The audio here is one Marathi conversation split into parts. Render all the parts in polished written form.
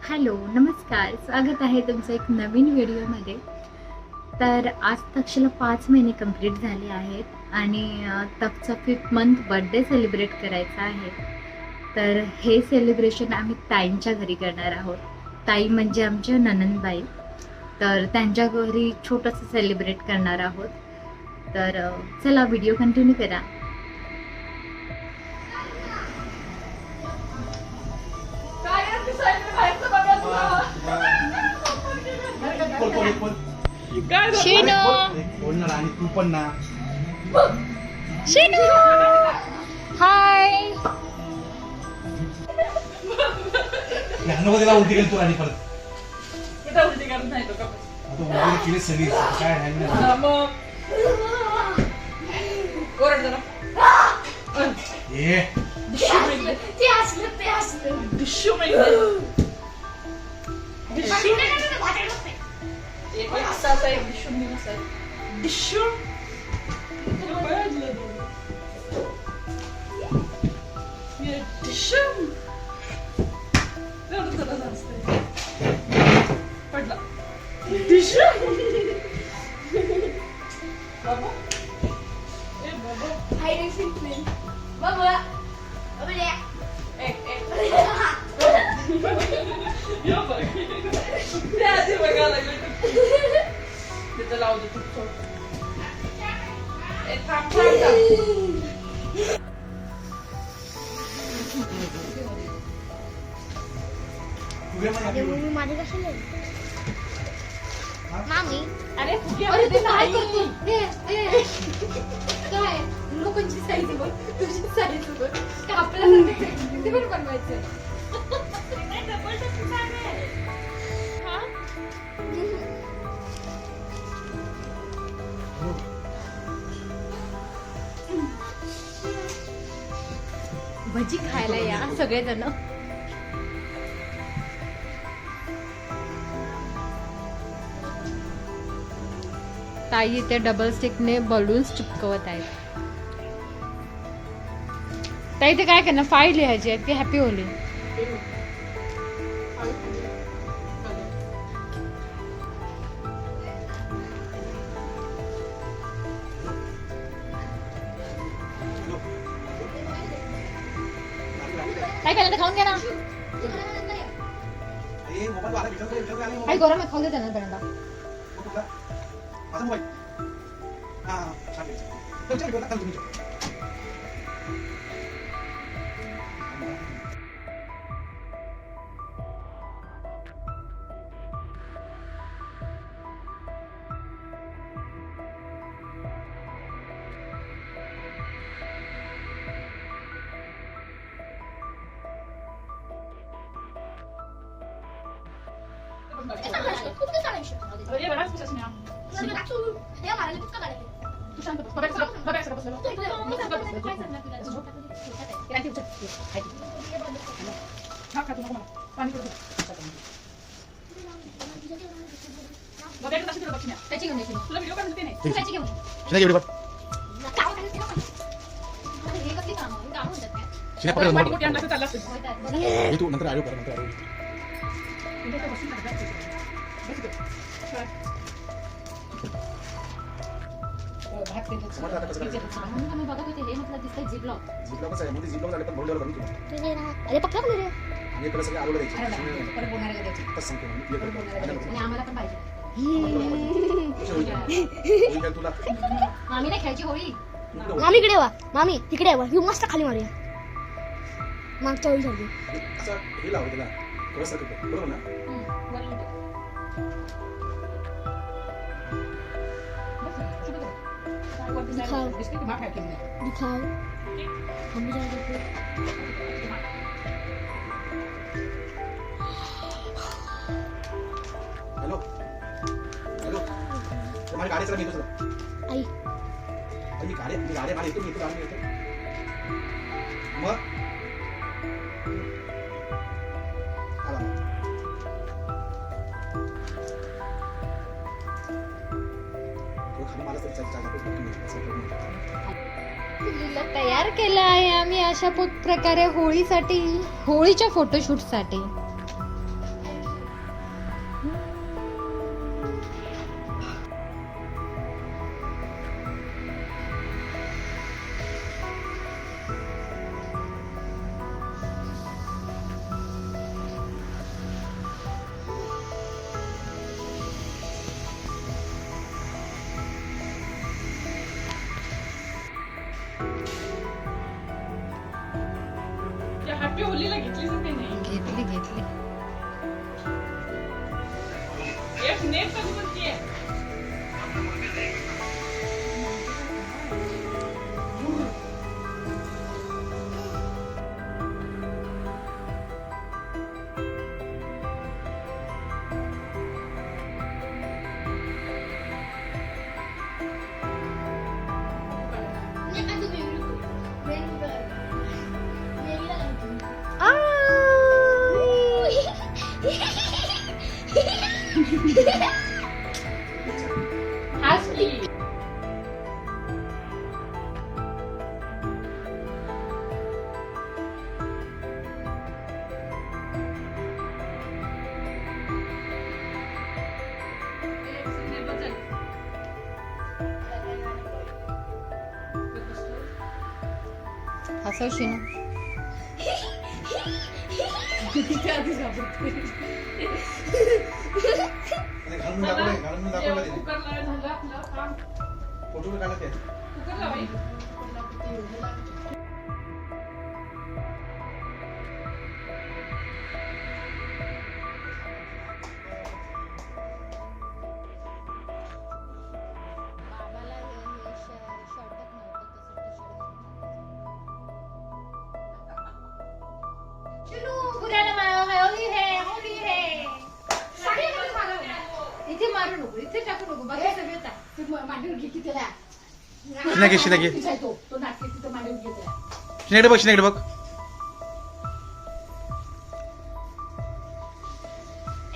हॅलो नमस्कार, स्वागत आहे तुमचं एक नवीन व्हिडिओमध्ये. तर आज तक्षला 5 महिने कंप्लीट झाले आहेत आणि तकचा 5th मंथ बर्थडे सेलिब्रेट करायचा आहे. तर हे सेलिब्रेशन आम्ही ताईंच्या घरी करणार आहोत. ताई म्हणजे आमच्या ननंदबाई. तर त्यांच्या घरी छोटंसं सेलिब्रेट करणार आहोत. तर चला व्हिडिओ कंटिन्यू करा. शिनो बोलणार आणि तू पण ना. शिनो हाय. नको त्याला उलटी केली तू आणि परत कुठं उलटी करत नाही तो कपडे. आता उलटी केली सगळी काय नाही ना. मग ओरड जरा. ये डिशू माहिती डिशू माहिती डिशू एक असा एक डिशू म्हणून असा डिशू तुला कळलं ये डिशू एवढं जरा असते पडला डिशू बाबा ए बाबा या बघ ते आधी बघायला लागले तिथं लावू दे खूप छोट थांब थांब माझे कशाला मामी अरे अरे ते काय करतो काय लोकांची साईज बघ तुझी साईज बघ का आपल्याला ते पण बनवायचं. भजी खायला या सगळेजण. ताई इथे डबल स्टिकने बलून्स चिपकवत आहेत. ताई ते काय करणार, फाईल लिहायची आहे की हॅपी होली. काय केलं खाऊन घ्या ना. काही गरम आहे, खाऊ दे त्यांना पहिल्यांदा. माझा मोबाईल हा छान तुम्ही अरे बराच कुठं नाही तू शांत बस बघायचं बसलं हा का तू नको मला पाणी पडू बघायचं तशी तुला बघितल्या त्याची घेऊन यायची तुला व्हिडिओ काढून देते नाही तू त्याची घेऊन एवढी पाठी मोठी आणला तर चालला असतं तू नंतर आलो कर नंतर आलो. अरे पक्का बोल रे आम्हाला पण पाहिजे. मामी नाही खेळायची होळी. मामी इकडे वा मामी तिकडे वा ही मस्त खाली मारूया मागच्या वेळी सारखी. बरोबर ना. दिखाओ हम भी जाएंगे. हॅलो हॅलो माझी गाडी चला मी येतो चला. आई अरे मी गाडी येतो मी येतो गाडी येतो मग आला तो खाली मला तयार केलं आहे आम्ही अशा प्रकारे होळीसाठी, होळीच्या फोटोशूटसाठी. नेट कधी बोलतीये हसवशी ना घालून दाखवलं तिने. कुकर झालं आपलं काम फोटो काढला ते. कुकर लावाई इथे मारू नको इथे टाकू नको बघा सगळं टाक. तू मांडीवर घे की त्याला शिनागे. तो नाटके तिथं मांडीवर घे त्याला. शिनाकडे बघ, शिनाकडे बघ.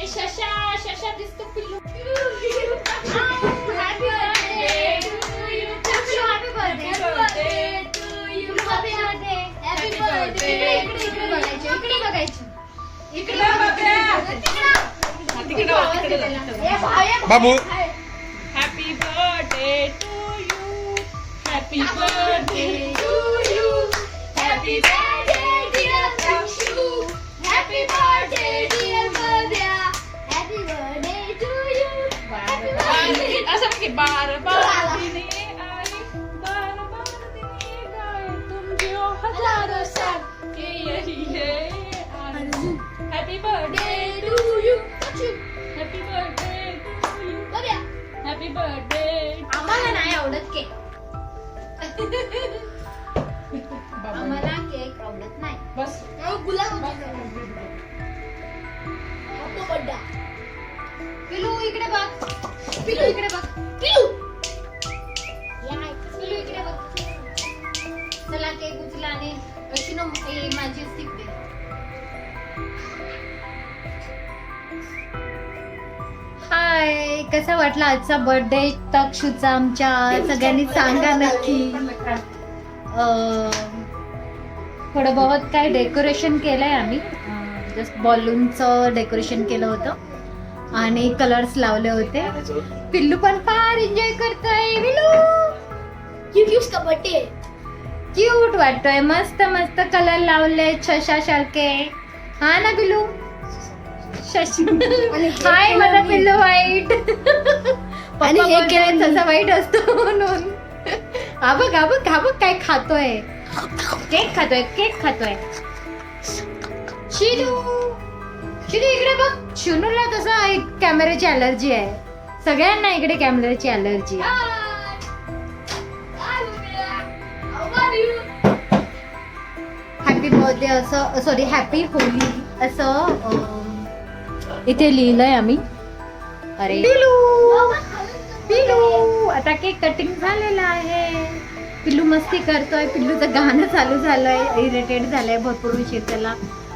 ए शशा शशा दिसतो पिल्लू. बाबू happy birthday to you happy birthday to you happy असं म्हणजे बार बार दिने आई बार बार दिने गाए तुम जो हजारों साल के यही है happy birthday to you happy birthday to you happy birthday आम्हाला नाही आवडत केक. आम्हाला केक आवडत नाही. बस गुलाब पिलू इकडे बघ. पिलू इकडे बघ. पिलू पिलू इकडे बघ. चला केक उचला आणि अशी ना माझी स्टिक दे. हाय, कसा वाटला आजचा बर्थडे तक्षूचा आमच्या? सगळ्यांनी सांगा नक्की. थोडं बहुत काय डेकोरेशन केलंय आम्ही. जस्ट बॉलूनचं डेकोरेशन केलं होतं आणि कलर्स लावले होते. पिल्लू पण फार एन्जॉय करतोय. पिल्लू का बर्थडे क्यूट वाटतोय. मस्त मस्त कलर लावले छशा सारखे. हा ना पिल्लू? हाय माझा पिल्लू वाईट. आणि हे केलं तसा वाईट असतो म्हणून. हा बघ हा बघ हा बघ काय खातोय. केक खातोय केक खातोय. शिनू शिनू इकडे बघ. शिनूला तसा एक कॅमेऱ्याची अलर्जी आहे. सगळ्यांना इकडे कॅमेऱ्याची अलर्जी आहे. हॅपी बर्थडे असं सॉरी हॅपी होली असं इथे लिहिलंय आम्ही. अरे पिल्लू आता केक कटिंग झालेला आहे. पिल्लू मस्ती करतोय. पिल्लूचं गाणं चालू झालंय. इरिटेट झालंय भरपूर उशीर त्याला.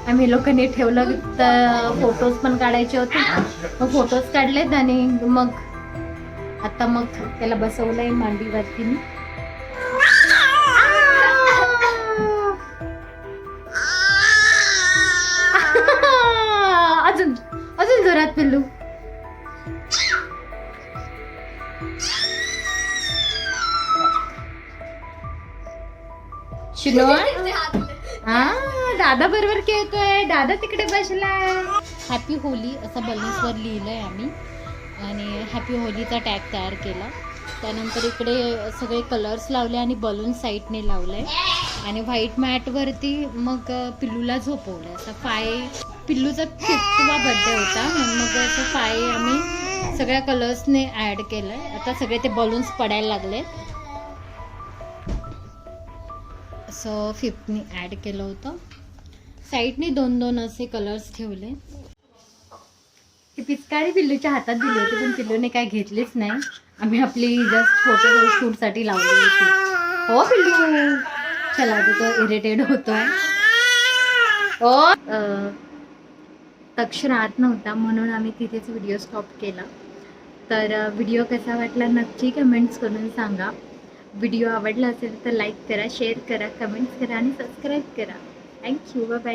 आम्ही लोकांनी ठेवलं तर फोटोज पण काढायचे होते. मग फोटोज काढलेत आणि मग आता मग त्याला बसवलंय मांडीवरती मी. अजून अजून जोरात पिल्लू. शिनो हा दादा बरोबर खेळतोय. दादा तिकडे बसलाय. हॅपी होली असं बलून्सवर लिहिलंय आम्ही आणि हॅपी होलीचा टॅग तयार केला. त्यानंतर इकडे सगळे कलर्स लावले आणि बलून साईडने लावलंय आणि व्हाईट मॅट वरती मग पिल्लूला झोपवलंय. असं पिल्लूचा 5वा बर्थडे होता म्हणून मग असं आम्ही सगळ्या कलर्सने ॲड केलं आहे. आता सगळे ते बलून्स पडायला लागले. असं 5th ॲड केलं होतं. साईडने 2-2 असे कलर्स ठेवले. ती पिचकारी पिल्लूच्या हातात दिली होती पण पिल्लूने काय घेतलीच नाही. आम्ही आपली जस्ट फोटो शूटसाठी लावली होती. हो पिल्लू चला तो इरिटेट होतोय. हो तक्ष राहत नव्हता म्हणून आम्ही तिथेच व्हिडिओ स्टॉप केला. तर व्हिडिओ कसा वाटला नक्की कमेंट्स करून सांगा. व्हिडिओ आवडला असेल तर लाईक करा, शेअर करा, कमेंट्स करा आणि सबस्क्राईब करा. थँक्यू. Bye bye.